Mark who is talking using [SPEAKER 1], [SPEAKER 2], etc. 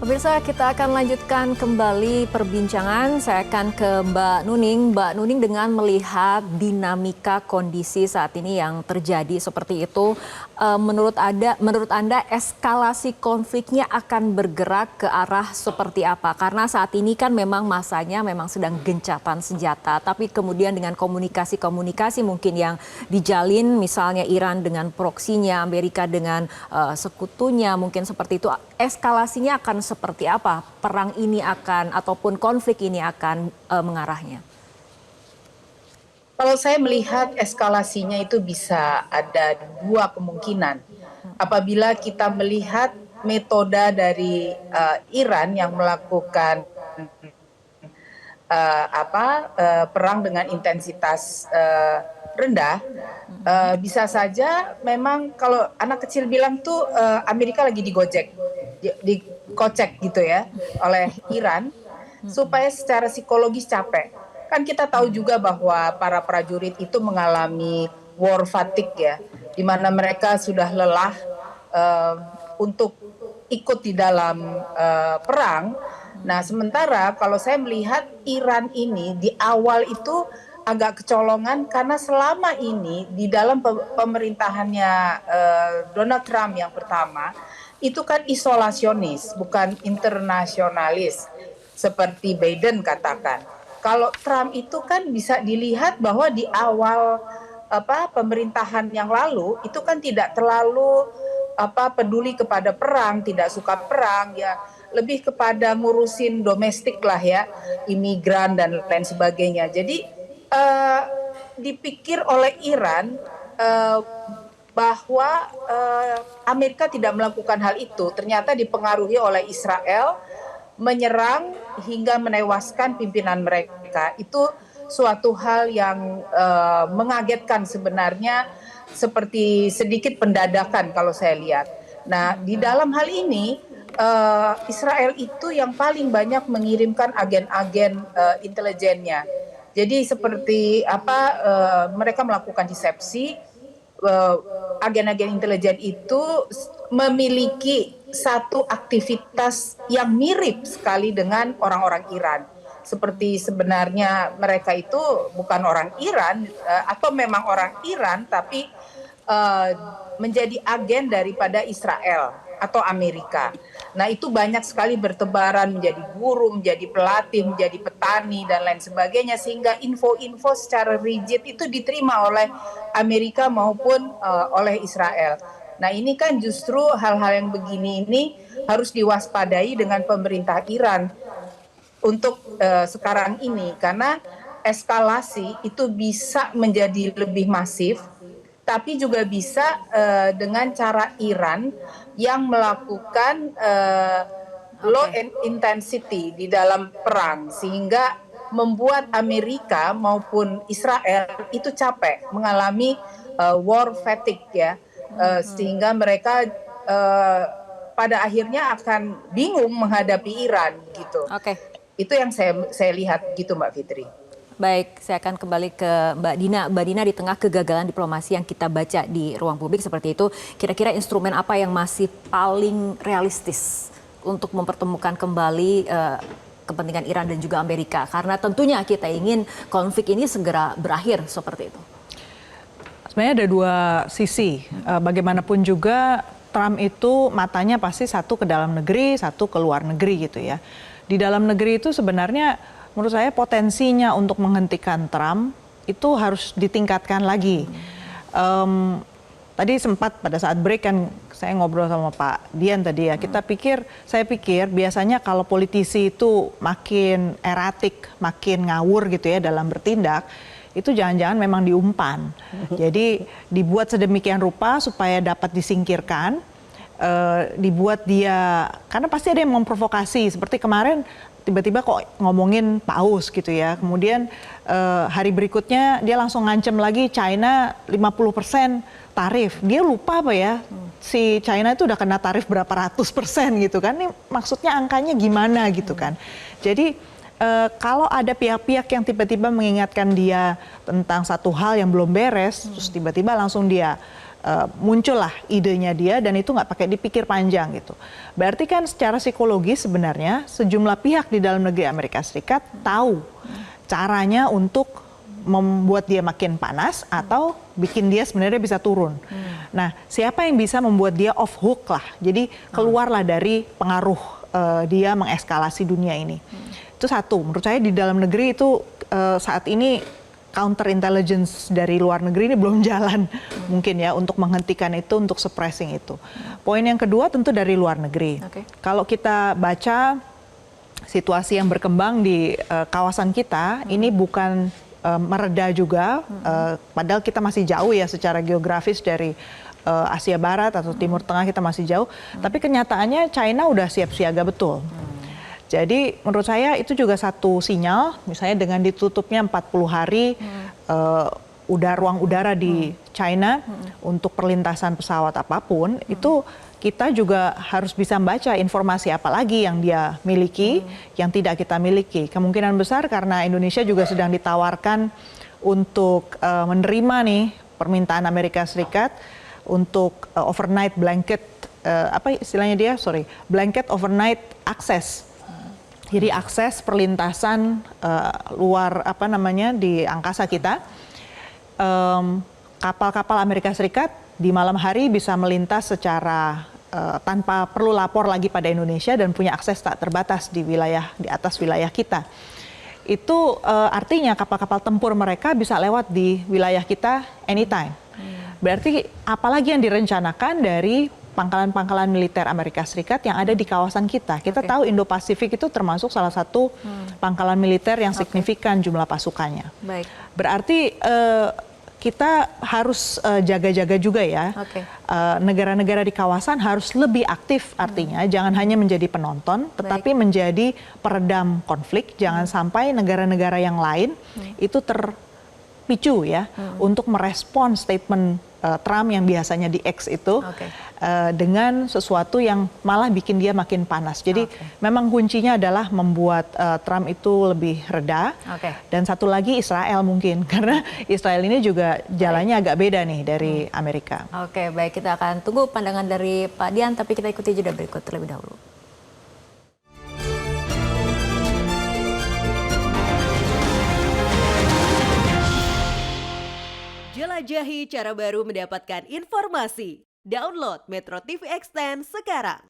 [SPEAKER 1] Pemirsa, kita akan lanjutkan kembali perbincangan. Saya akan ke Mbak Nuning. Mbak Nuning, dengan melihat dinamika kondisi saat ini yang terjadi seperti itu, menurut Anda eskalasi konfliknya akan bergerak ke arah seperti apa? Karena saat ini kan memang masanya memang sedang gencatan senjata, tapi kemudian dengan komunikasi-komunikasi mungkin yang dijalin, misalnya Iran dengan proksinya, Amerika dengan sekutunya, mungkin seperti itu. Eskalasinya akan seperti apa perang ini akan ataupun konflik ini akan mengarahnya?
[SPEAKER 2] Kalau saya melihat eskalasinya itu bisa ada dua kemungkinan. Apabila kita melihat metode dari Iran yang melakukan perang dengan intensitas rendah, bisa saja memang kalau anak kecil bilang tuh Amerika lagi dikocek gitu ya oleh Iran supaya secara psikologis capek. Kan kita tahu juga bahwa para prajurit itu mengalami war fatigue ya, di mana mereka sudah lelah untuk ikut di dalam perang. Nah, sementara kalau saya melihat Iran ini di awal itu agak kecolongan karena selama ini di dalam pemerintahannya Donald Trump yang pertama itu kan isolasionis, bukan internasionalis seperti Biden katakan. Kalau Trump itu kan bisa dilihat bahwa di awal pemerintahan yang lalu itu kan tidak terlalu peduli kepada perang, tidak suka perang ya, lebih kepada ngurusin domestik lah ya, imigran dan lain sebagainya. Jadi dipikir oleh Iran bahwa Amerika tidak melakukan hal itu, ternyata dipengaruhi oleh Israel menyerang hingga menewaskan pimpinan mereka. Itu suatu hal yang mengagetkan sebenarnya, seperti sedikit pendadakan kalau saya lihat. Nah, di dalam hal ini Israel itu yang paling banyak mengirimkan agen-agen intelijennya. Jadi seperti mereka melakukan disepsi, agen-agen intelijen itu memiliki satu aktivitas yang mirip sekali dengan orang-orang Iran. Seperti sebenarnya mereka itu bukan orang Iran atau memang orang Iran, tapi menjadi agen daripada Israel atau Amerika. Nah, itu banyak sekali bertebaran menjadi guru, menjadi pelatih, menjadi petani dan lain sebagainya, sehingga info-info secara rigid itu diterima oleh Amerika maupun oleh Israel. Nah, ini kan justru hal-hal yang begini ini harus diwaspadai dengan pemerintah Iran untuk sekarang ini, karena eskalasi itu bisa menjadi lebih masif, tapi juga bisa dengan cara Iran yang melakukan low intensity di dalam perang, sehingga membuat Amerika maupun Israel itu capek, mengalami war fatigue ya, sehingga mereka pada akhirnya akan bingung menghadapi Iran gitu. Itu yang saya lihat gitu, Mbak Fitri.
[SPEAKER 1] Baik, saya akan kembali ke Mbak Dina. Mbak Dina, di tengah kegagalan diplomasi yang kita baca di ruang publik seperti itu, kira-kira instrumen apa yang masih paling realistis untuk mempertemukan kembali kepentingan Iran dan juga Amerika? Karena tentunya kita ingin konflik ini segera berakhir seperti itu.
[SPEAKER 3] Sebenarnya ada dua sisi. Bagaimanapun juga Trump itu matanya pasti satu ke dalam negeri, satu ke luar negeri gitu ya. Di dalam negeri itu sebenarnya menurut saya potensinya untuk menghentikan Trump itu harus ditingkatkan lagi. Tadi sempat pada saat break kan saya ngobrol sama Pak Dian tadi ya. Saya pikir biasanya kalau politisi itu makin eratik, makin ngawur gitu ya dalam bertindak, itu jangan-jangan memang diumpan. Jadi dibuat sedemikian rupa supaya dapat disingkirkan, dibuat dia, karena pasti ada yang memprovokasi. Seperti kemarin tiba-tiba kok ngomongin paus gitu ya. Kemudian hari berikutnya dia langsung ngancem lagi China 50% tarif. Dia lupa apa ya, si China itu udah kena tarif berapa ratus persen gitu kan. Ini maksudnya angkanya gimana gitu kan. Jadi kalau ada pihak-pihak yang tiba-tiba mengingatkan dia tentang satu hal yang belum beres, terus tiba-tiba langsung dia muncullah idenya dia dan itu nggak pakai dipikir panjang gitu. Berarti kan secara psikologis sebenarnya sejumlah pihak di dalam negeri Amerika Serikat tahu caranya untuk membuat dia makin panas atau bikin dia sebenarnya bisa turun. Nah, siapa yang bisa membuat dia off hook lah. Jadi keluarlah dari pengaruh dia mengeskalasi dunia ini. Itu satu. Menurut saya di dalam negeri itu saat ini counter intelligence dari luar negeri ini belum jalan mungkin ya untuk menghentikan itu, untuk suppressing itu. Poin yang kedua tentu dari luar negeri. Kalau kita baca situasi yang berkembang di kawasan kita, ini bukan mereda juga, padahal kita masih jauh ya secara geografis dari Asia Barat atau Timur Tengah, kita masih jauh. Tapi kenyataannya China udah siap siaga betul. Jadi menurut saya itu juga satu sinyal, misalnya dengan ditutupnya 40 hari ruang udara di China untuk perlintasan pesawat apapun, itu kita juga harus bisa membaca informasi apa lagi yang dia miliki, yang tidak kita miliki. Kemungkinan besar karena Indonesia juga sedang ditawarkan untuk menerima nih permintaan Amerika Serikat untuk overnight blanket, apa istilahnya dia? Blanket overnight access. Jadi akses perlintasan luar di angkasa kita, kapal-kapal Amerika Serikat di malam hari bisa melintas secara tanpa perlu lapor lagi pada Indonesia dan punya akses tak terbatas di atas wilayah kita. Itu artinya kapal-kapal tempur mereka bisa lewat di wilayah kita anytime. Berarti apalagi yang direncanakan dari pangkalan-pangkalan militer Amerika Serikat yang ada di kawasan kita. Kita tahu Indo-Pasifik itu termasuk salah satu pangkalan militer yang signifikan jumlah pasukannya. Berarti kita harus jaga-jaga juga ya. Negara-negara di kawasan harus lebih aktif, artinya jangan hanya menjadi penonton, tetapi menjadi peredam konflik. Jangan sampai negara-negara yang lain itu terpicu ya untuk merespon statement Trump yang biasanya di X itu dengan sesuatu yang malah bikin dia makin panas. Jadi memang kuncinya adalah membuat Trump itu lebih reda. Dan satu lagi Israel mungkin, karena Israel ini juga jalannya agak beda nih dari Amerika.
[SPEAKER 1] Oke, baik, kita akan tunggu pandangan dari Pak Dian, tapi kita ikuti jeda berikut terlebih dahulu.
[SPEAKER 4] Jelajahi cara baru mendapatkan informasi. Download Metro TV Extend sekarang.